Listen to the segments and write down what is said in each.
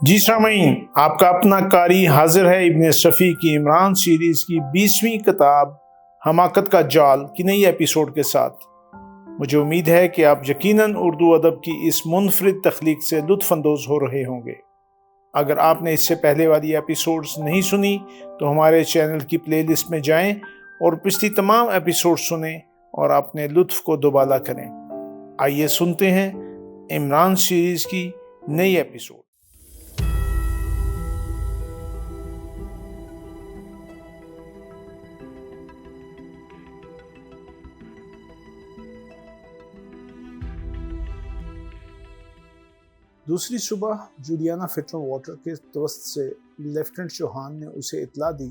جی سامعین، آپ کا اپنا قاری حاضر ہے ابن صفی کی عمران سیریز کی 20ویں کتاب حماقت کا جال کی نئی ایپیسوڈ کے ساتھ۔ مجھے امید ہے کہ آپ یقیناً اردو ادب کی اس منفرد تخلیق سے لطف اندوز ہو رہے ہوں گے۔ اگر آپ نے اس سے پہلے والی ایپیسوڈز نہیں سنی تو ہمارے چینل کی پلے لسٹ میں جائیں اور پچھلی تمام ایپیسوڈ سنیں اور اپنے لطف کو دوبالا کریں۔ آئیے سنتے ہیں عمران سیریز کی نئی ایپیسوڈ۔ دوسری صبح جولیانا فٹر واٹر کے دوست سے لیفٹنٹ چوہان نے اسے اطلاع دی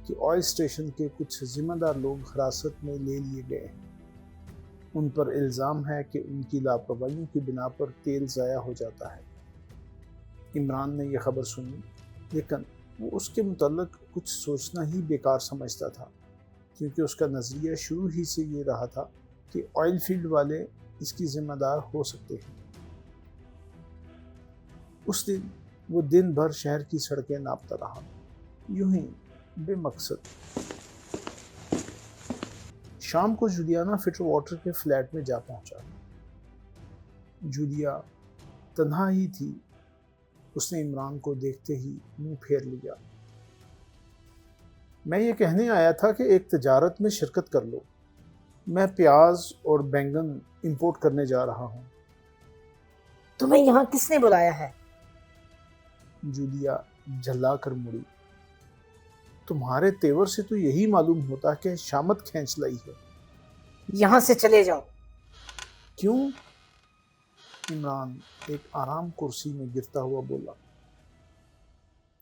کہ آئل اسٹیشن کے کچھ ذمہ دار لوگ حراست میں لے لیے گئے ہیں۔ ان پر الزام ہے کہ ان کی لاپرواہیوں کی بنا پر تیل ضائع ہو جاتا ہے۔ عمران نے یہ خبر سنی، لیکن وہ اس کے متعلق کچھ سوچنا ہی بیکار سمجھتا تھا، کیونکہ اس کا نظریہ شروع ہی سے یہ رہا تھا کہ آئل فیلڈ والے اس کی ذمہ دار ہو سکتے ہیں۔ اس دن وہ دن بھر شہر کی سڑکیں ناپتا رہا، یوں ہی بے مقصد۔ شام کو جولیانا فٹر واٹر کے فلیٹ میں جا پہنچا۔ جولیا تنہا ہی تھی۔ اس نے عمران کو دیکھتے ہی منہ پھیر لیا۔ میں یہ کہنے آیا تھا کہ ایک تجارت میں شرکت کر لو۔ میں پیاز اور بینگن امپورٹ کرنے جا رہا ہوں۔ تمہیں یہاں کس نے بلایا ہے؟ جولیا جھلا کر مڑی۔ تمہارے تیور سے تو یہی معلوم ہوتا کہ شامت کھینچ لائی ہے۔ یہاں سے چلے جاؤ۔ کیوں؟ عمران ایک آرام کرسی میں گرتا ہوا بولا۔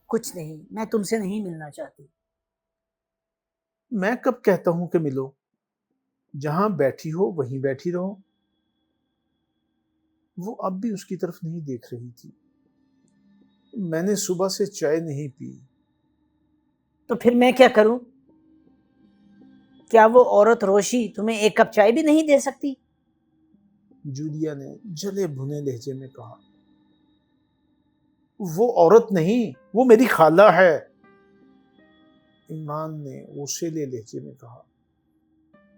کچھ نہیں، میں تم سے نہیں ملنا چاہتی۔ میں کب کہتا ہوں کہ ملو؟ جہاں بیٹھی ہو وہیں بیٹھی رہو۔ وہ اب بھی اس کی طرف نہیں دیکھ رہی تھی۔ میں نے صبح سے چائے نہیں پی۔ تو پھر میں کیا کروں؟ کیا وہ عورت روشی تمہیں ایک کپ چائے بھی نہیں دے سکتی؟ جولیا نے جلے بھنے لہجے میں کہا۔ وہ عورت نہیں، وہ میری خالہ ہے، عمران نے غصیلے لہجے میں کہا۔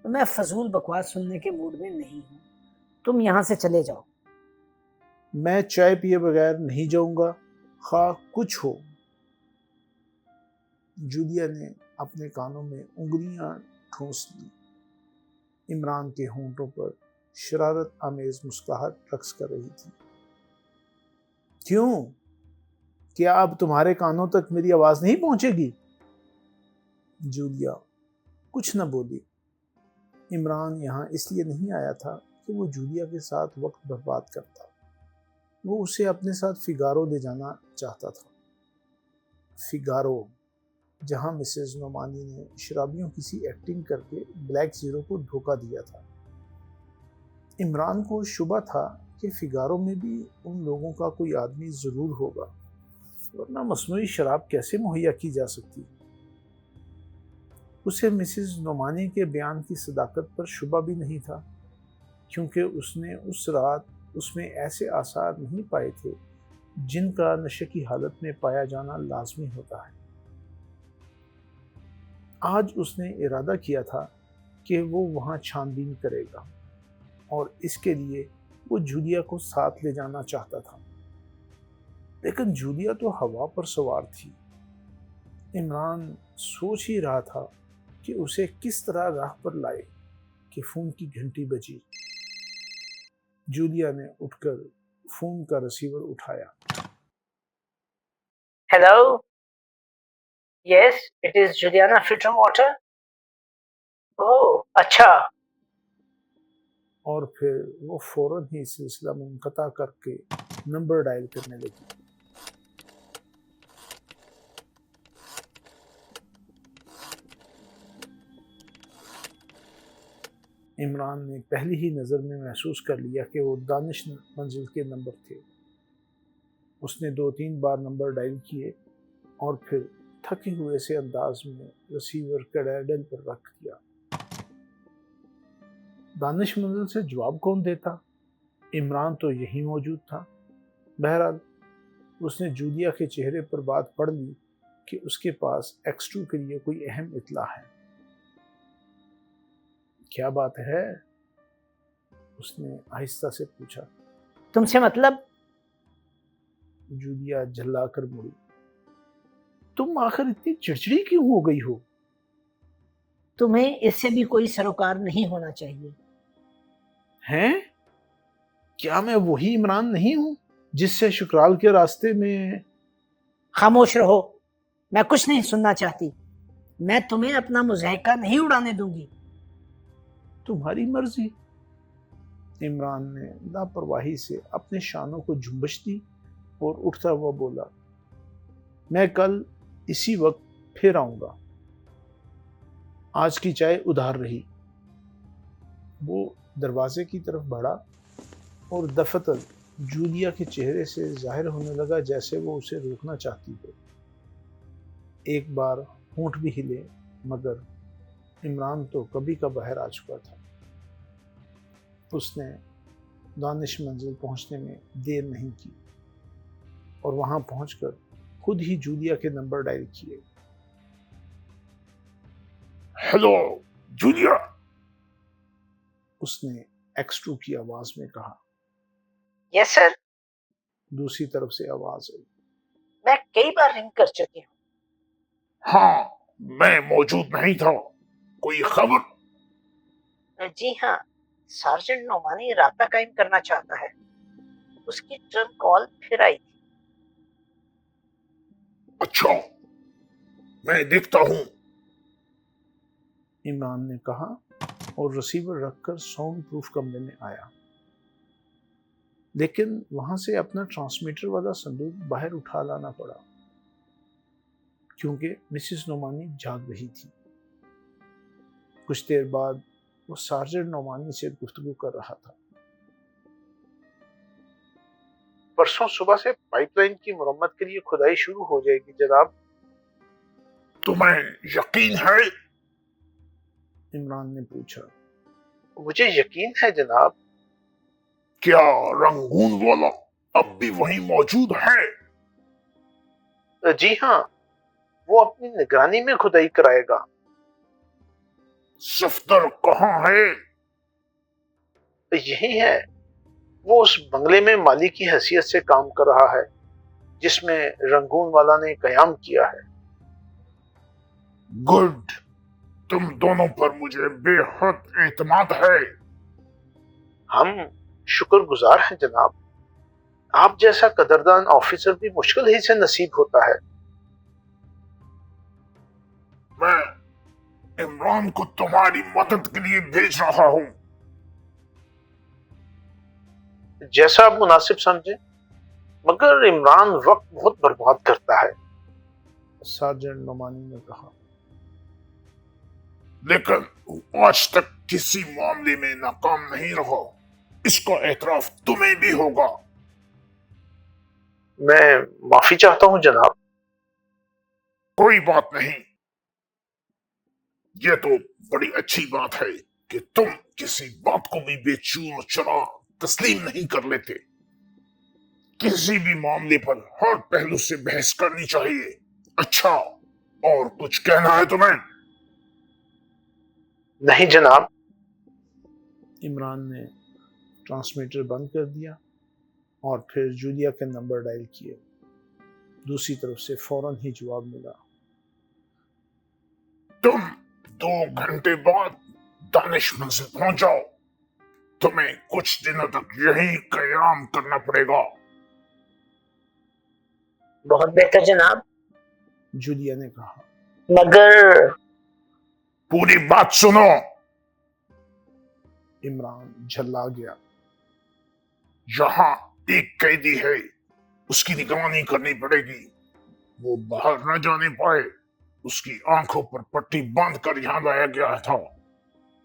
میں فضول بکواس سننے کے موڈ میں نہیں ہوں۔ تم یہاں سے چلے جاؤ۔ میں چائے پیے بغیر نہیں جاؤں گا، خواہ کچھ ہو۔ جولیا نے اپنے کانوں میں انگلیاں ٹھونس لی۔ عمران کے ہونٹوں پر شرارت آمیز مسکراہٹ رقص کر رہی تھی۔ کیوں؟ کیا اب تمہارے کانوں تک میری آواز نہیں پہنچے گی؟ جولیا کچھ نہ بولی۔ عمران یہاں اس لیے نہیں آیا تھا کہ وہ جولیا کے ساتھ وقت برباد کرتا۔ وہ اسے اپنے ساتھ فیگارو لے جانا چاہتا تھا۔ فیگارو، جہاں مسز نعمانی نے شرابیوں کی سی ایکٹنگ کر کے بلیک زیرو کو دھوکہ دیا تھا۔ عمران کو شبہ تھا کہ فیگارو میں بھی ان لوگوں کا کوئی آدمی ضرور ہوگا، ورنہ مصنوعی شراب کیسے مہیا کی جا سکتی؟ اسے مسز نعمانی کے بیان کی صداقت پر شبہ بھی نہیں تھا، کیونکہ اس نے اس رات اس میں ایسے آثار نہیں پائے تھے جن کا نشے کی حالت میں پایا جانا لازمی ہوتا ہے۔ آج اس نے ارادہ کیا تھا کہ وہ وہاں چھان بین کرے گا، اور اس کے لیے وہ جولیا کو ساتھ لے جانا چاہتا تھا۔ لیکن جولیا تو ہوا پر سوار تھی۔ عمران سوچ ہی رہا تھا کہ اسے کس طرح راہ پر لائے کہ فون کی گھنٹی بجی۔ جولیا نے اٹھ کر فون کا ریسیور اٹھایا۔ Hello, yes it is Juliana Fitzwater. اوہ اچھا۔ اور پھر وہ فوراً ہی سلسلہ منقطع کر کے نمبر ڈائل کرنے لگی۔ عمران نے پہلی ہی نظر میں محسوس کر لیا کہ وہ دانش منزل کے نمبر تھے۔ اس نے 2-3 بار نمبر ڈائل کیے اور پھر تھکے ہوئے سے انداز میں ریسیور کیڈیڈل پر رکھ دیا۔ دانش منزل سے جواب کون دیتا؟ عمران تو یہی موجود تھا۔ بہرحال اس نے جولیا کے چہرے پر بات پڑھ لی کہ اس کے پاس X2 کے لیے کوئی اہم اطلاع ہے۔ کیا بات ہے؟ اس نے آہستہ سے پوچھا۔ تم سے مطلب؟ جولیا جھلا کر مڑی۔ تم آخر اتنی چڑچڑی کیوں ہو گئی ہو؟ تمہیں اس سے بھی کوئی سروکار نہیں ہونا چاہیے۔ ہیں؟ کیا میں وہی عمران نہیں ہوں جس سے شکرال کے راستے میں؟ خاموش رہو، میں کچھ نہیں سننا چاہتی۔ میں تمہیں اپنا مضحکہ نہیں اڑانے دوں گی۔ تمہاری مرضی۔ عمران نے لاپرواہی سے اپنے شانوں کو جھنبش دی اور اٹھتا ہوا بولا، میں کل اسی وقت پھر آؤں گا۔ آج کی چائے ادھار رہی۔ وہ دروازے کی طرف بڑھا اور دفتر جولیا کے چہرے سے ظاہر ہونے لگا جیسے وہ اسے روکنا چاہتی ہو۔ ایک بار ہونٹ بھی ہلے، مگر عمران تو کبھی کا باہر آ چکا تھا۔ اس نے دانش منزل پہنچنے میں دیر نہیں کی اور وہاں پہنچ کر خود ہی جولیا کے نمبر ڈائل کیے۔ ہیلو جولیا، اس نے X2 کی آواز میں کہا۔ یس سر۔ دوسری طرف سے آواز آئی۔ میں کئی بار رنگ کر چکی ہوں۔ ہاں، میں موجود نہیں تھا۔ کوئی خبر؟ جی ہاں، سارجنٹ نعمانی رابطہ قائم کرنا چاہتا ہے۔ اس کی ٹرن کال پھر آئی تھی۔ اچھا، میں دیکھتا ہوں، عمران نے کہا اور ریسیور رکھ کر ساؤنڈ پروف کمرے میں آیا۔ لیکن وہاں سے اپنا ٹرانسمیٹر والا صندوق باہر اٹھا لانا پڑا کیونکہ مسز نعمانی جاگ رہی تھی۔ کچھ دیر بعد وہ سارجنٹ نعمانی سے گفتگو کر رہا تھا۔ پرسوں صبح سے پائپ لائن کی مرمت کے لیے کھدائی شروع ہو جائے گی جناب۔ تمہیں یقین ہے؟ عمران نے پوچھا۔ مجھے یقین ہے جناب۔ کیا رنگون والا اب بھی وہیں موجود ہے؟ جی ہاں، وہ اپنی نگرانی میں کھدائی کرائے گا۔ صفدر کہاں ہے؟ یہی ہے، وہ اس بنگلے میں مالی کی حیثیت سے کام کر رہا ہے جس میں رنگون والا نے قیام کیا ہے۔ گڈ، تم دونوں پر مجھے بے حد اعتماد ہے۔ ہم شکر گزار ہیں جناب۔ آپ جیسا قدردان آفیسر بھی مشکل ہی سے نصیب ہوتا ہے۔ میں عمران کو تمہاری مدد کے لیے بھیج رہا ہوں۔ جیسا آپ مناسب سمجھیں، مگر عمران وقت بہت برباد کرتا ہے، سارجنٹ نعمانی نے کہا۔ لیکن آج تک کسی معاملے میں ناکام نہیں رہا، اس کا اعتراف تمہیں بھی ہوگا۔ میں معافی چاہتا ہوں جناب۔ کوئی بات نہیں، یہ تو بڑی اچھی بات ہے کہ تم کسی بات کو بھی بے چور چرا تسلیم نہیں کر لیتے۔ کسی بھی معاملے پر ہر پہلو سے بحث کرنی چاہیے۔ اچھا، اور کچھ کہنا ہے تمہیں؟ نہیں جناب۔ عمران نے ٹرانسمیٹر بند کر دیا اور پھر جولیا کے نمبر ڈائل کیے۔ دوسری طرف سے فوراً ہی جواب ملا۔ تم 2 گھنٹے بعد دانش منزل پہنچ جاؤ۔ تمہیں کچھ دنوں تک یہی قیام کرنا پڑے گا۔ بہت بہتر جناب، جولیا نے کہا۔ مگر پوری بات سنو۔ عمران جھلا گیا۔ یہاں ایک قیدی ہے، اس کی نگرانی کرنی پڑے گی۔ وہ باہر نہ جانے پائے۔ اس کی آنکھوں پر پٹی باندھ کر یہاں لایا گیا تھا۔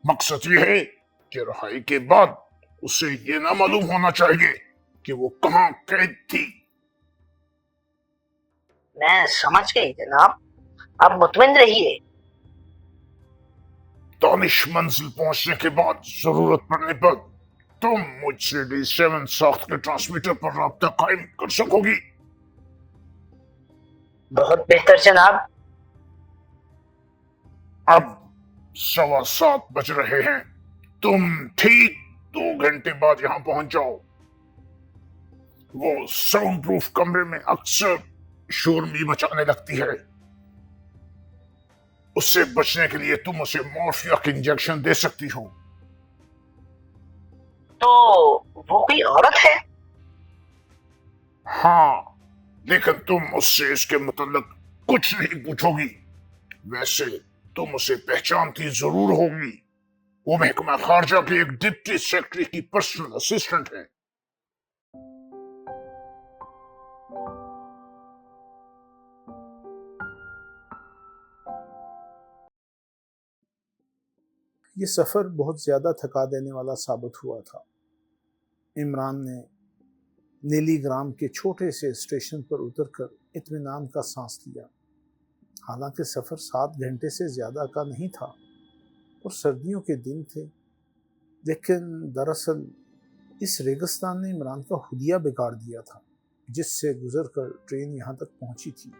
مقصد یہ ہے کہ رہائی کے بعد اسے یہ نہ معلوم ہونا چاہیے کہ وہ کہاں قید تھی۔ میں سمجھ گئی جناب، آپ مطمئن رہیے۔ دانش منزل پہنچنے کے بعد ضرورت پڑنے پر تم مجھ سے D7 ساخت کے ٹرانسمیٹر پر رابطہ قائم کر سکو گی۔ بہت بہتر جناب۔ اب 7:15 بج رہے ہیں، تم ٹھیک 2 گھنٹے بعد یہاں پہنچ جاؤ۔ وہ ساؤنڈ پروف کمرے میں اکثر شورمی مچانے لگتی ہے، اس سے بچنے کے لیے تم اسے مورفیا کا انجیکشن دے سکتی ہو۔ تو وہ کوئی عورت ہے؟ ہاں، لیکن تم اس سے اس کے متعلق کچھ نہیں پوچھو گی۔ ویسے تم اسے پہچانتی ضرور ہوگی، وہ محکمہ خارجہ کے ایک ڈپٹی سیکرٹری کی پرسنل اسسٹنٹ ہے۔ یہ سفر بہت زیادہ تھکا دینے والا ثابت ہوا تھا۔ عمران نے نیلی گرام کے چھوٹے سے اسٹیشن پر اتر کر اطمینان کا سانس لیا۔ حالانکہ سفر 7 گھنٹے سے زیادہ کا نہیں تھا اور سردیوں کے دن تھے، لیکن دراصل اس ریگستان نے عمران کا حلیہ بگاڑ دیا تھا جس سے گزر کر ٹرین یہاں تک پہنچی تھی۔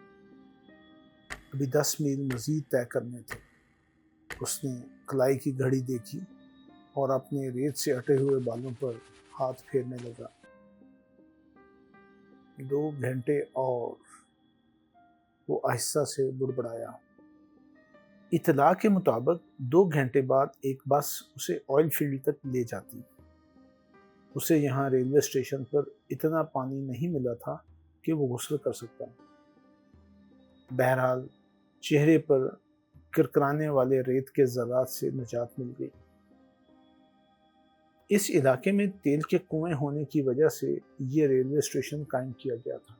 ابھی 10 میل مزید طے کرنے تھے۔ اس نے کلائی کی گھڑی دیکھی اور اپنے ریت سے اٹے ہوئے بالوں پر ہاتھ پھیرنے لگا۔ 2 گھنٹے اور، وہ آہستہ سے بڑبڑایا۔ اطلاع کے مطابق 2 گھنٹے بعد ایک بس اسے آئل فیلڈ تک لے جاتی۔ اسے یہاں ریلوے اسٹیشن پر اتنا پانی نہیں ملا تھا کہ وہ غسل کر سکتا۔ بہرحال چہرے پر کرکرانے والے ریت کے ذرات سے نجات مل گئی۔ اس علاقے میں تیل کے کنویں ہونے کی وجہ سے یہ ریلوے اسٹیشن قائم کیا گیا تھا،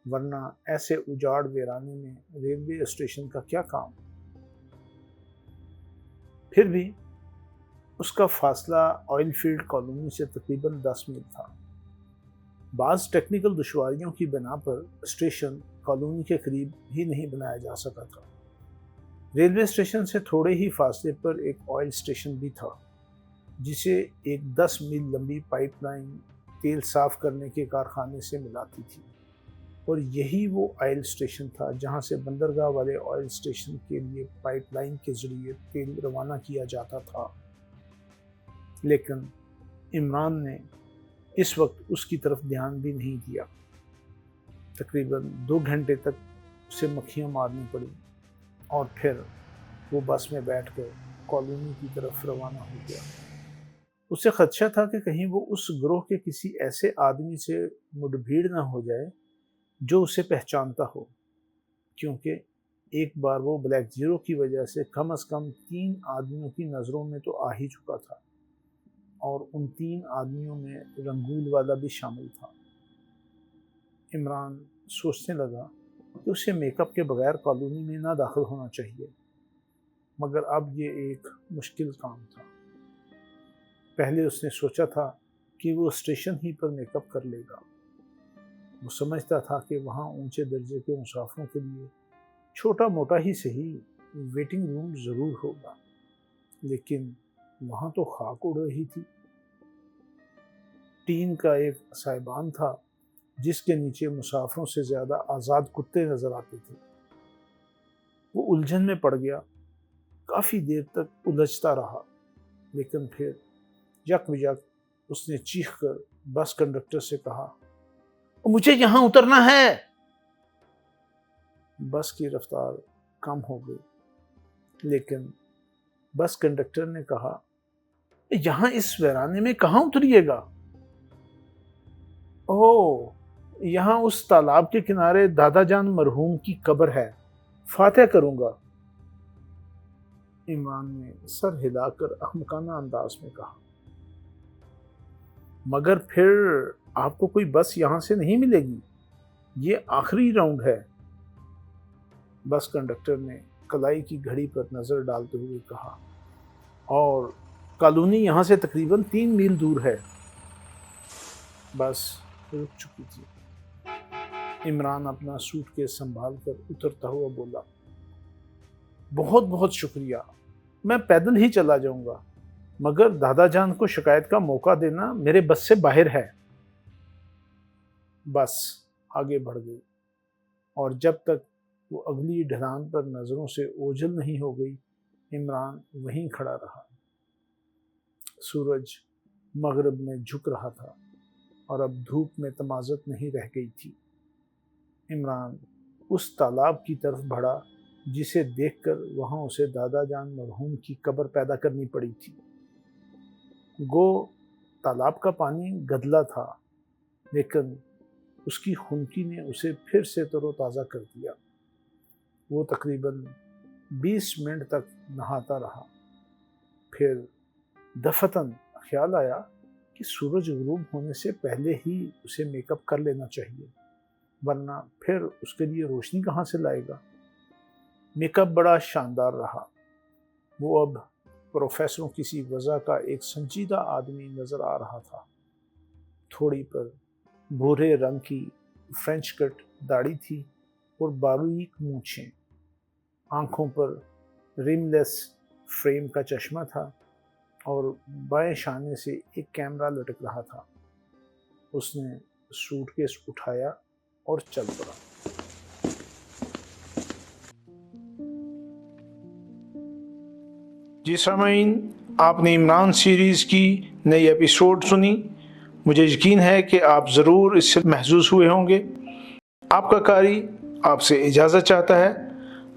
ورنہ ایسے اجاڑ ویرانے میں ریلوے اسٹیشن کا کیا کام؟ پھر بھی اس کا فاصلہ آئل فیلڈ کالونی سے تقریباً 10 میل تھا۔ بعض ٹیکنیکل دشواریوں کی بنا پر اسٹیشن کالونی کے قریب ہی نہیں بنایا جا سکا تھا۔ ریلوے اسٹیشن سے تھوڑے ہی فاصلے پر ایک آئل اسٹیشن بھی تھا، جسے ایک 10 میل لمبی پائپ لائن تیل صاف کرنے کے کارخانے سے ملاتی تھی، اور یہی وہ آئل اسٹیشن تھا جہاں سے بندرگاہ والے آئل اسٹیشن کے لیے پائپ لائن کے ذریعے تیل روانہ کیا جاتا تھا۔ لیکن عمران نے اس وقت اس کی طرف دھیان بھی نہیں دیا۔ تقریباً 2 گھنٹے تک اسے مکھیاں مارنی پڑی اور پھر وہ بس میں بیٹھ کر کالونی کی طرف روانہ ہو گیا۔ اسے خدشہ تھا کہ کہیں وہ اس گروہ کے کسی ایسے آدمی سے مڈ بھیڑ نہ ہو جائے جو اسے پہچانتا ہو، کیونکہ ایک بار وہ بلیک زیرو کی وجہ سے کم از کم 3 آدمیوں کی نظروں میں تو آ ہی چکا تھا، اور ان 3 آدمیوں میں رنگول والا بھی شامل تھا۔ عمران سوچنے لگا کہ اسے میک اپ کے بغیر کالونی میں نہ داخل ہونا چاہیے، مگر اب یہ ایک مشکل کام تھا۔ پہلے اس نے سوچا تھا کہ وہ اسٹیشن ہی پر میک اپ کر لے گا۔ وہ سمجھتا تھا کہ وہاں اونچے درجے کے مسافروں کے لیے چھوٹا موٹا ہی صحیح ویٹنگ روم ضرور ہوگا، لیکن وہاں تو خاک اڑ رہی تھی۔ ٹین کا ایک سائبان تھا جس کے نیچے مسافروں سے زیادہ آزاد کتے نظر آتے تھے۔ وہ الجھن میں پڑ گیا، کافی دیر تک الجھتا رہا، لیکن پھر یک بجک اس نے چیخ کر بس کنڈکٹر سے کہا، مجھے یہاں اترنا ہے۔ بس کی رفتار کم ہو گئی، لیکن بس کنڈکٹر نے کہا، یہاں اس ویرانے میں کہاں اتریے گا؟ اوہ، یہاں اس تالاب کے کنارے دادا جان مرحوم کی قبر ہے، فاتح کروں گا۔ عمران نے سر ہلا کر احمقانہ انداز میں کہا، مگر پھر آپ کو کوئی بس یہاں سے نہیں ملے گی، یہ آخری راؤنڈ ہے۔ بس کنڈکٹر نے کلائی کی گھڑی پر نظر ڈالتے ہوئے کہا، اور کالونی یہاں سے تقریباً 3 میل دور ہے۔ بس رک چکی تھی۔ عمران اپنا سوٹ کیس سنبھال کر اترتا ہوا بولا، بہت بہت شکریہ، میں پیدل ہی چلا جاؤں گا، مگر دادا جان کو شکایت کا موقع دینا میرے بس سے باہر ہے۔ بس آگے بڑھ گئی۔ اور جب تک وہ اگلی ڈھلان پر نظروں سے اوجھل نہیں ہو گئی عمران وہیں کھڑا رہا۔ سورج مغرب میں جھک رہا تھا اور اب دھوپ میں تمازت نہیں رہ گئی تھی۔ عمران اس تالاب کی طرف بڑھا جسے دیکھ کر وہاں اسے دادا جان مرحوم کی قبر پیدا کرنی پڑی تھی۔ گو تالاب کا پانی گدلا تھا، لیکن اس کی خنکی نے اسے پھر سے تر و تازہ کر دیا۔ وہ تقریباً 20 منٹ تک نہاتا رہا۔ پھر دفتن خیال آیا کہ سورج غروب ہونے سے پہلے ہی اسے میک اپ کر لینا چاہیے، ورنہ پھر اس کے لیے روشنی کہاں سے لائے گا۔ میک اپ بڑا شاندار رہا۔ وہ اب پروفیسروں کسی وضع کا ایک سنجیدہ آدمی نظر آ رہا تھا۔ تھوڑی پر بھورے رنگ کی فرینچ کٹ داڑھی تھی اور باریک مونچھیں۔ آنکھوں پر رم لیس فریم کا چشمہ تھا اور بائیں شانے سے ایک کیمرہ لٹک رہا تھا۔ اس نے سوٹ کیس اٹھایا اور چل پڑا۔ جی سامعین، آپ نے عمران سیریز کی نئی ایپیسوڈ سنی۔ مجھے یقین ہے کہ آپ ضرور اس سے محظوظ ہوئے ہوں گے۔ آپ کا قاری آپ سے اجازت چاہتا ہے،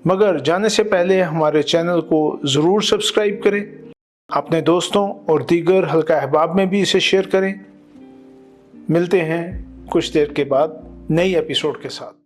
مگر جانے سے پہلے ہمارے چینل کو ضرور سبسکرائب کریں، اپنے دوستوں اور دیگر حلقہ احباب میں بھی اسے شیئر کریں۔ ملتے ہیں کچھ دیر کے بعد نئی ایپیسوڈ کے ساتھ۔